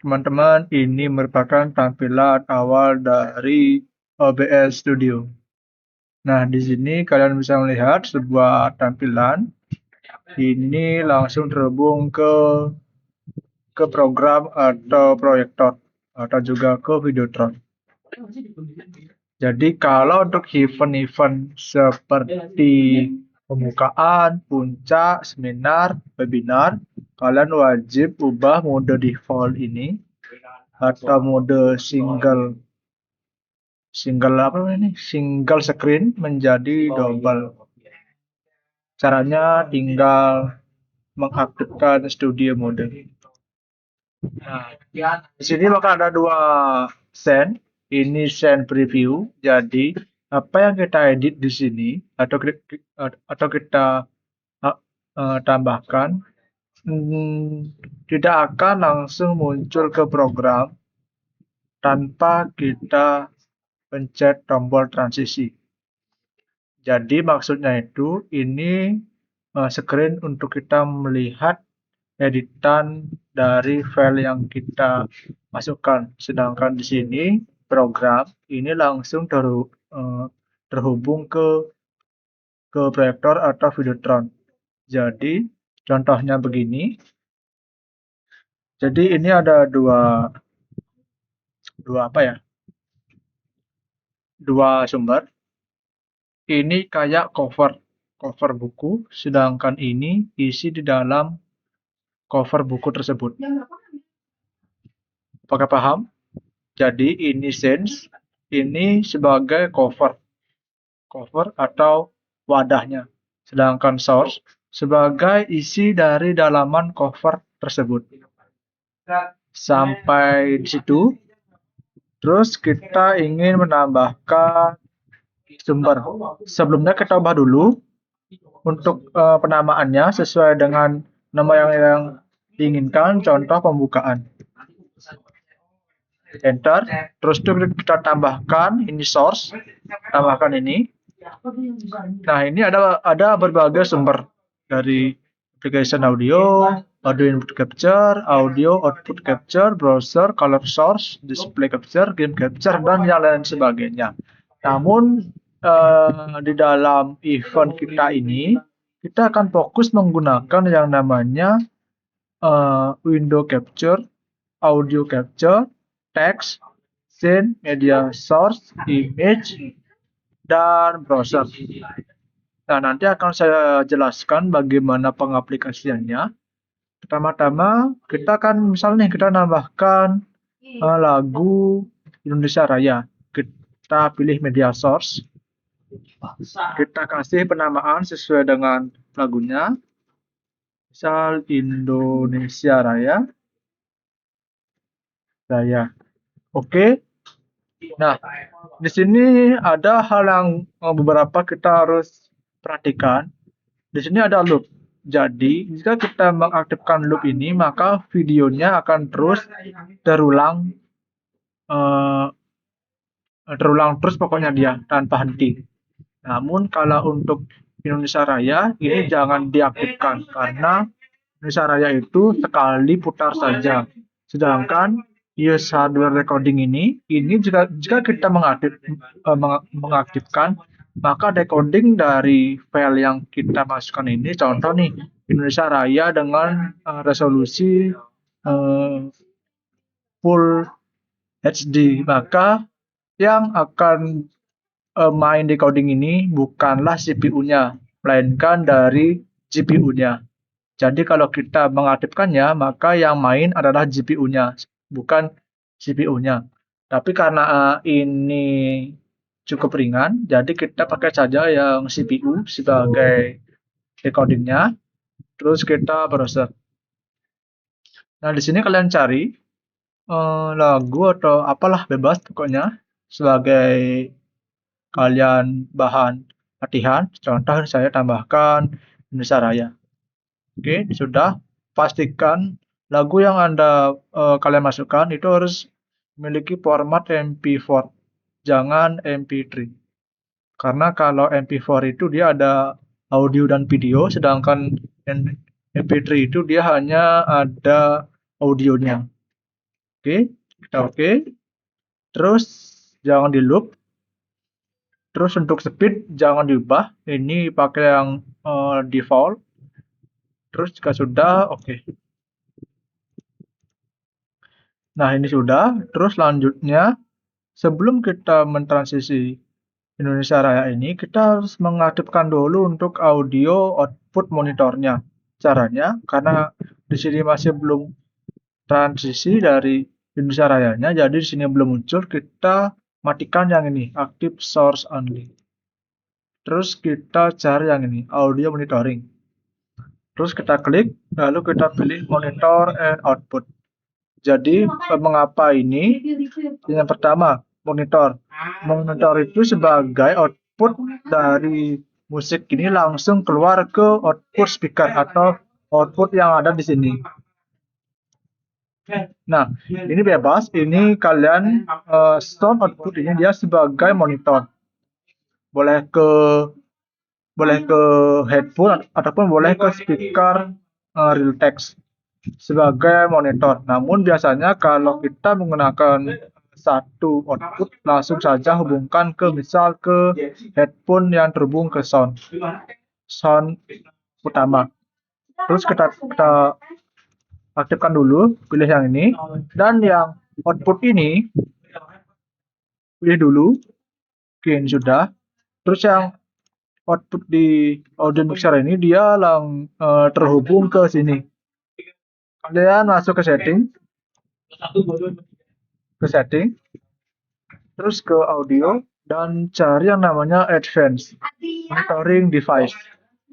teman-teman, ini merupakan tampilan awal dari OBS Studio. Nah, di sini kalian bisa melihat sebuah tampilan. Ini langsung terhubung ke program atau proyektor atau juga ke Videotron. Jadi kalau untuk event-event seperti pembukaan, puncak, seminar, webinar, kalian wajib ubah mode default ini atau mode single screen menjadi double. Caranya tinggal mengaktifkan studio mode. Nah, di sini maka ada dua scene. Ini scene preview. Jadi apa yang kita edit di sini atau kita tambahkan tidak akan langsung muncul ke program tanpa kita pencet tombol transisi. Jadi maksudnya itu ini screen untuk kita melihat editan dari file yang kita masukkan. Sedangkan di sini program ini langsung terhubung ke proyektor atau Videotron. Jadi contohnya begini. Jadi ini ada dua sumber. Ini kayak cover buku, sedangkan ini isi di dalam cover buku tersebut. Apakah paham? Jadi ini sense, ini sebagai cover atau wadahnya. Sedangkan source sebagai isi dari dalaman cover tersebut. Sampai di situ. Terus kita ingin menambahkan sumber. Sebelumnya kita ubah dulu untuk penamaannya sesuai dengan nama yang diinginkan, contoh pembukaan. Enter, terus kita tambahkan ini source, tambahkan ini. Nah, ini ada berbagai sumber dari application audio input capture, audio output capture, browser, color source, display capture, game capture, dan yang lain sebagainya. Namun di dalam event kita ini, kita akan fokus menggunakan yang namanya window capture, audio capture, text, scene, media source, image, dan browser. Nah, nanti akan saya jelaskan bagaimana pengaplikasiannya. Pertama-tama kita akan misalnya kita nambahkan lagu Indonesia Raya. Kita pilih media source. Kita kasih penamaan sesuai dengan lagunya. Misal Indonesia Raya. Oke. Nah, di sini ada hal yang beberapa kita harus perhatikan. Di sini ada loop. Jadi, jika kita mengaktifkan loop ini, maka videonya akan terus terulang terus pokoknya dia tanpa henti. Namun kalau untuk Indonesia Raya ini jangan diaktifkan karena Indonesia Raya itu sekali putar saja. Sedangkan use hardware recording ini jika kita mengaktifkan, maka decoding dari file yang kita masukkan ini, contoh nih Indonesia Raya dengan resolusi full HD, maka yang akan main decoding ini bukanlah CPU-nya, melainkan dari GPU-nya. Jadi kalau kita mengaktifkannya, maka yang main adalah GPU-nya, bukan CPU-nya. Tapi karena ini cukup ringan, jadi kita pakai saja yang CPU sebagai decodingnya. Terus kita browser. Nah, di sini kalian cari lagu atau apalah, bebas pokoknya sebagai kalian bahan latihan. Contoh saya tambahkan Indonesia Raya. Oke, sudah. Pastikan lagu yang kalian masukkan itu harus memiliki format MP4, jangan MP3. Karena kalau MP4 itu dia ada audio dan video, sedangkan MP3 itu dia hanya ada audionya. Oke, kita oke. Terus jangan di loop. Terus untuk speed jangan diubah. Ini pakai yang default. Terus jika sudah, oke. Nah, ini sudah. Terus selanjutnya, sebelum kita mentransisi Indonesia Raya ini, kita harus mengaktifkan dulu untuk audio output monitornya. Caranya, karena di sini masih belum transisi dari Indonesia Rayanya, jadi di sini belum muncul, kita matikan yang ini, active source only. Terus kita cari yang ini, audio monitoring. Terus kita klik, lalu kita pilih monitor and output. Jadi, mengapa ini? Yang pertama, monitor. Monitor itu sebagai output dari musik ini langsung keluar ke output speaker atau output yang ada di sini. Nah, ini bebas. Ini kalian sound output ini dia sebagai monitor. Boleh ke headphone ataupun boleh ke speaker real text sebagai monitor. Namun biasanya kalau kita menggunakan satu output langsung saja hubungkan ke misal ke headphone yang terhubung ke sound utama. Terus kita aktifkan dulu, pilih yang ini, dan yang output ini pilih dulu. Oke, ini sudah. Terus yang output di audio mixer ini dia terhubung ke sini. Kalian masuk ke setting, terus ke audio, dan cari yang namanya advanced monitoring device.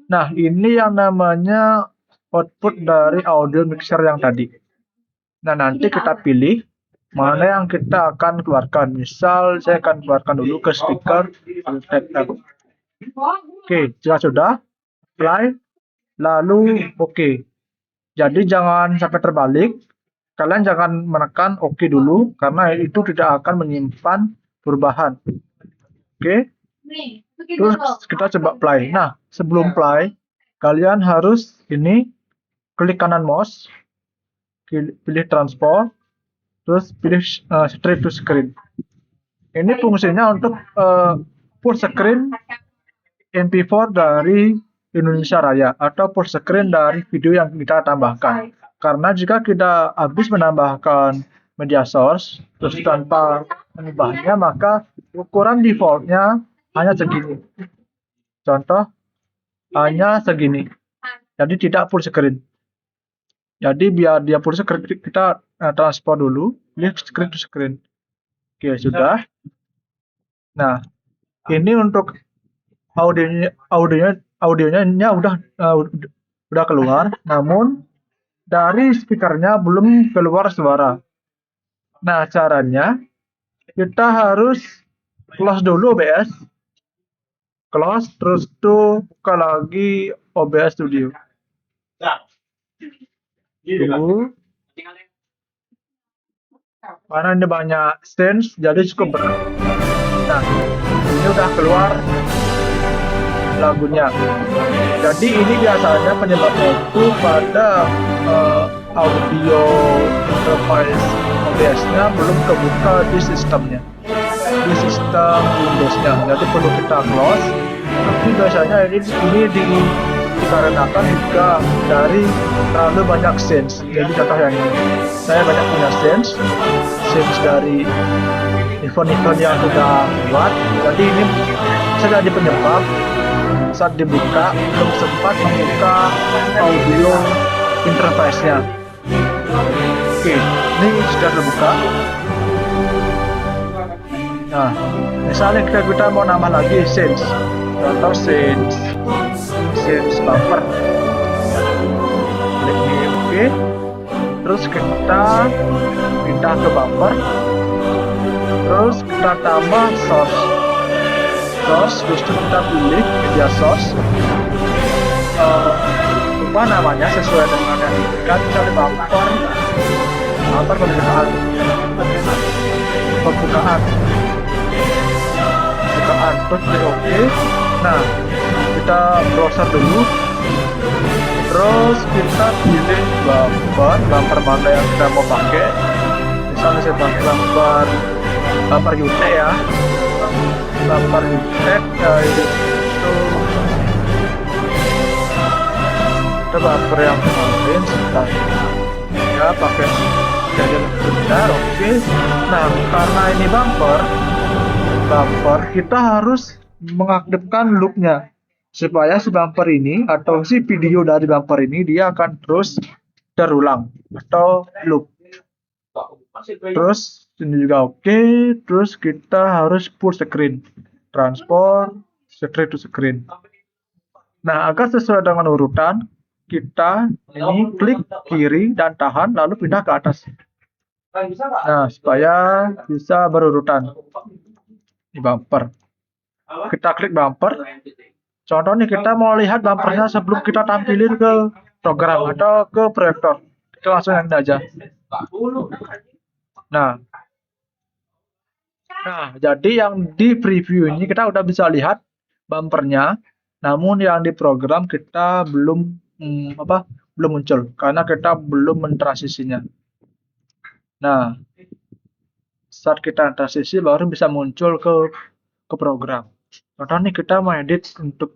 Nah, ini yang namanya output dari audio mixer yang tadi. Nah, nanti kita pilih mana yang kita akan keluarkan. Misal saya akan keluarkan dulu ke speaker Oke, jika sudah, apply, lalu oke. Jadi jangan sampai terbalik. Kalian jangan menekan oke dulu, karena itu tidak akan menyimpan perubahan. Oke. Terus kita coba play. Nah, sebelum play, kalian harus ini klik kanan mouse, pilih transport, terus pilih straight to screen. Ini fungsinya untuk full screen MP4 dari Indonesia Raya atau full screen dari video yang kita tambahkan. Karena jika kita habis menambahkan media source terus tanpa mengubahnya, maka ukuran defaultnya hanya segini. Contoh, hanya segini. Jadi tidak full screen. Jadi biar dia full screen, kita transport dulu, pilih screen to screen. Oke, sudah. Nah, ini untuk audionya udah keluar, namun dari speakernya belum keluar suara. Nah, caranya kita harus close dulu OBS, close, terus tuh buka lagi OBS Studio. Tunggu. Karena ini banyak scenes, jadi cukup berat. Nah, ini udah keluar lagunya. Jadi ini biasanya penyebabnya itu pada audio interface OBS-nya belum kebuka di sistemnya, di sistem Windows-nya. Jadi perlu kita close. Tapi biasanya ini dikarenakan juga dari terlalu banyak scenes. Jadi contoh yang ini, saya banyak punya scenes dari event-event yang sudah buat. Jadi ini bisa jadi penyebab saat dibuka belum sempat membuka audio interface-nya. Oke, ini sudah terbuka. Nah, misalnya kita mau nambah lagi scenes, contoh scenes bumper. Klik di oke. Terus kita pindah ke bumper. Terus kita tambah source, terus kita pilih media source. Ubah namanya sesuai dengan yang diberikan. Misalnya bumper pembukaan, terus klik oke. Nah, kita browser dulu, terus kita pilih bumper mana yang kita mau pakai. misalnya saya pakai bumper UTEK ya, bumper UTEK itu ada bumper yang kemarin sebentar ya, pakai jadi sebentar. Oke, nah karena ini bumper kita harus mengaktifkan loopnya supaya si bumper ini atau si video dari bumper ini dia akan terus terulang atau loop. Terus ini juga oke. Terus kita harus full screen, transport screen to screen. Nah, agar sesuai dengan urutan, kita ini klik kiri dan tahan lalu pindah ke atas. Nah, supaya bisa berurutan. Di bumper. Kita klik bumper. Contoh nih, kita mau lihat bumpernya sebelum kita tampilin ke program atau ke proyektor. Kita langsung yang ini aja. Nah, jadi yang di preview ini kita udah bisa lihat bumpernya, namun yang di program kita belum belum muncul karena kita belum mentransisinya. Nah, saat kita transisi baru bisa muncul ke program. Contoh nih, kita mau edit untuk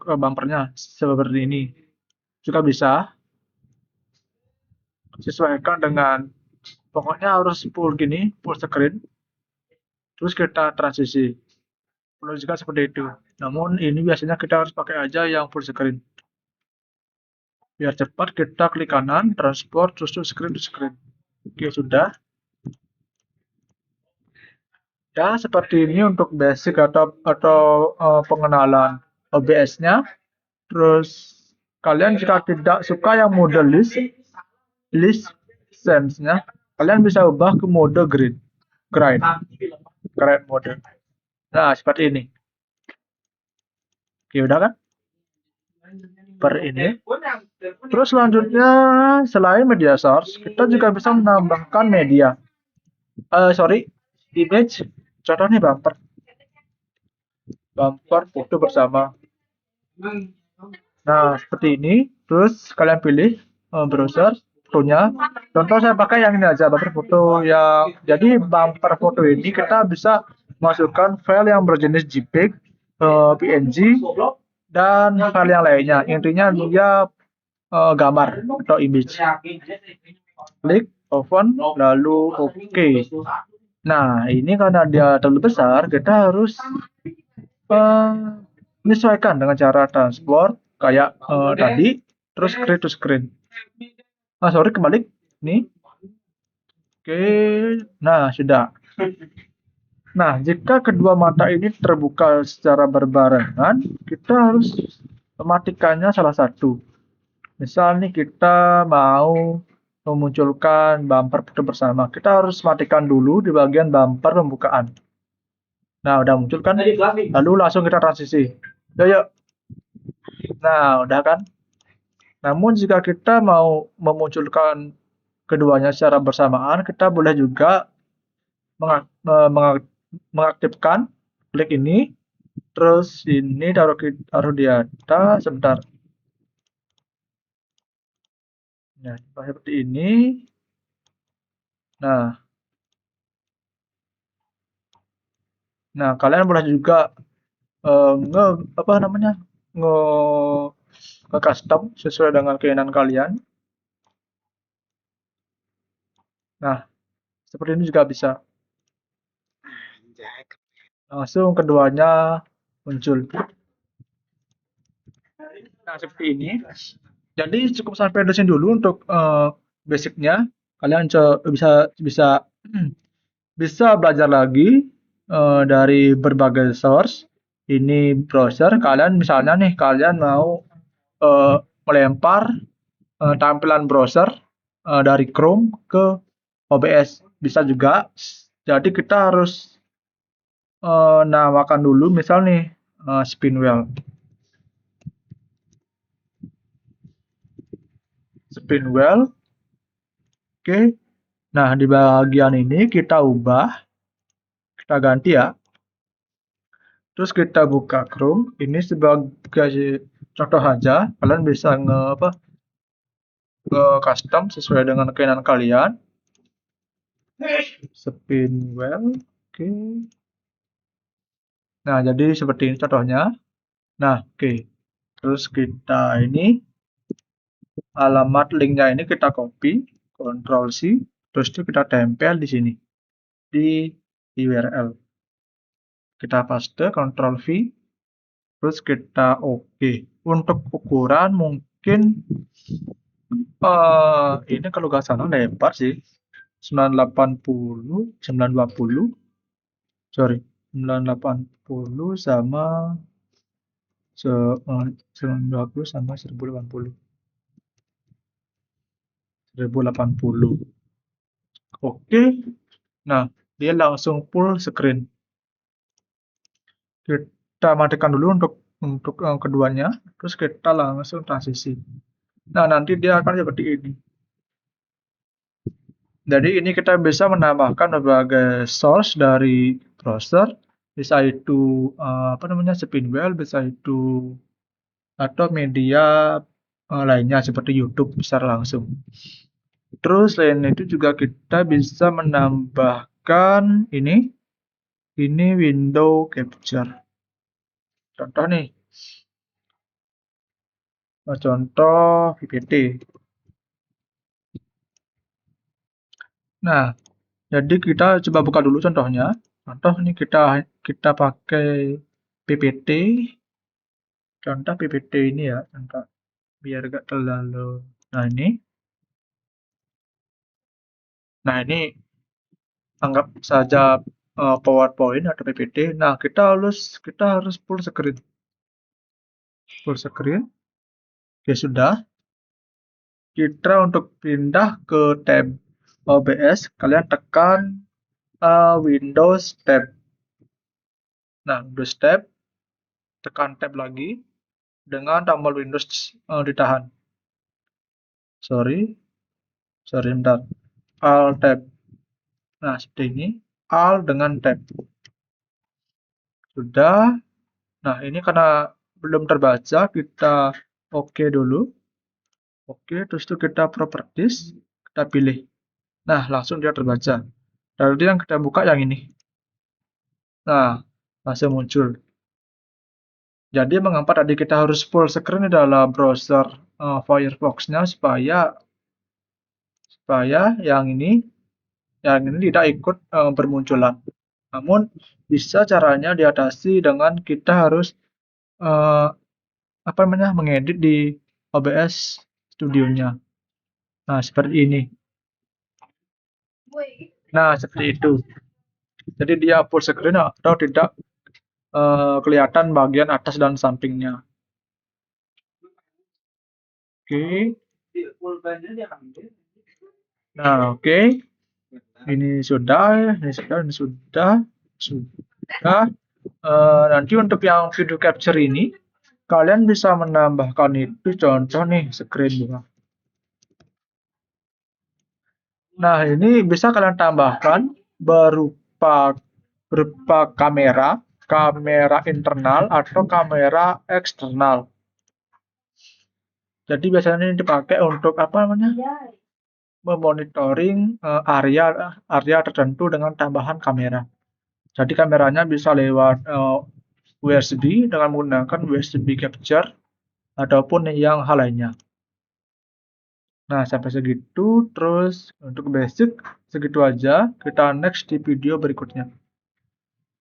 bumpernya seperti ini juga bisa. Sesuaikan dengan, pokoknya harus full gini, full screen. Terus kita transisi. Perlu juga seperti itu. Namun ini biasanya kita harus pakai aja yang full screen. Biar cepat, kita klik kanan, transport, terus to screen to screen. Oke, sudah. Ya, seperti ini untuk basic atau pengenalan OBS-nya. Terus kalian jika tidak suka yang mode list sense-nya, kalian bisa ubah ke mode grind mode. Nah, seperti ini. Oke, udah kan? Per ini. Terus selanjutnya, selain media source, kita juga bisa menambahkan media. Image. Contoh nih bumper foto bersama. Nah, seperti ini. Terus kalian pilih browser fotonya. Contoh saya pakai yang ini aja, bumper foto yang. Jadi bumper foto ini kita bisa masukkan file yang berjenis JPEG, PNG, dan file yang lainnya. Intinya dia gambar atau image. Klik open lalu oke. Nah, ini karena dia terlalu besar, kita harus menyesuaikan dengan cara transport kayak tadi, terus screen to screen. Kebalik. Nih. Oke, nah sudah. Nah, jika kedua mata ini terbuka secara berbarengan, kita harus mematikannya salah satu. Misal nih kita mau memunculkan bumper foto bersama, kita harus matikan dulu di bagian bumper pembukaan. Nah, udah muncul kan? Lalu langsung kita transisi. Yuk. Nah, udah kan? Namun jika kita mau memunculkan keduanya secara bersamaan, kita boleh juga mengaktifkan klik ini, terus ini taruh di atas sebentar. Nah, seperti ini. Nah, kalian boleh juga custom sesuai dengan keinginan kalian. Nah, seperti ini juga bisa. Langsung keduanya muncul. Nah, seperti ini. Jadi cukup sampai di sini dulu untuk basicnya. Kalian bisa belajar lagi dari berbagai source. Ini browser. Kalian misalnya nih, kalian mau melempar tampilan browser dari Chrome ke OBS, bisa juga. Jadi kita harus namakan dulu, misal nih Spinwheel. Oke. Nah, di bagian ini kita ubah, kita ganti ya. Terus kita buka Chrome. Ini sebagai contoh aja, kalian bisa custom sesuai dengan keinginan kalian. spin wheel. Oke. Nah, jadi seperti ini contohnya. Nah, oke. Terus kita ini alamat linknya ini kita copy, Ctrl C, terus itu kita tempel di sini di URL. Kita paste, Ctrl V, terus kita oke. Untuk ukuran mungkin ini kalau nggak salah lebar sih 980, 920, sorry 980 sama 920 sama 1080. 1080. Oke. Nah, dia langsung full screen. Kita matikan dulu untuk keduanya, terus kita langsung transisi. Nah, nanti dia akan seperti ini. Jadi ini kita bisa menambahkan berbagai source dari browser, bisa itu apa namanya spinwheel, bisa itu atau media lainnya seperti YouTube secara langsung. Terus selain itu juga kita bisa menambahkan ini window capture. Contoh nih, contoh PPT. Nah, jadi kita coba buka dulu contohnya. Contoh ini kita pakai PPT. Contoh PPT ini ya, contoh biar gak terlalu. Nah ini, anggap saja PowerPoint atau PPT. Nah kita harus full screen. Full screen. Oke sudah. Kita untuk pindah ke tab OBS, kalian tekan Windows tab. Nah, Windows tab, tekan tab lagi dengan tombol Windows ditahan. Sorry, bentar. Alt tab. Nah, seperti ini. Alt dengan tab. Sudah. Nah, ini karena belum terbaca, kita oke dulu. Oke, terus itu kita properties, kita pilih. Nah, langsung dia terbaca. Lalu yang kita buka yang ini. Nah, langsung muncul. Jadi mengapa tadi kita harus full screen dalam browser Firefox-nya supaya yang ini tidak ikut bermunculan. Namun bisa caranya diatasi dengan kita harus mengedit di OBS Studio-nya. Nah, seperti ini. Nah, seperti itu. Jadi dia full screen atau tidak kelihatan bagian atas dan sampingnya. Oke. Nah, oke. Ini sudah. Nanti untuk yang video capture ini, kalian bisa menambahkan itu contoh nih screen bunga. Nah, ini bisa kalian tambahkan berupa kamera internal atau kamera eksternal. Jadi biasanya ini dipakai untuk memonitoring area tertentu dengan tambahan kamera. Jadi kameranya bisa lewat USB dengan menggunakan USB capture ataupun yang hal lainnya. Nah, sampai segitu. Terus untuk basic segitu aja. Kita next di video berikutnya.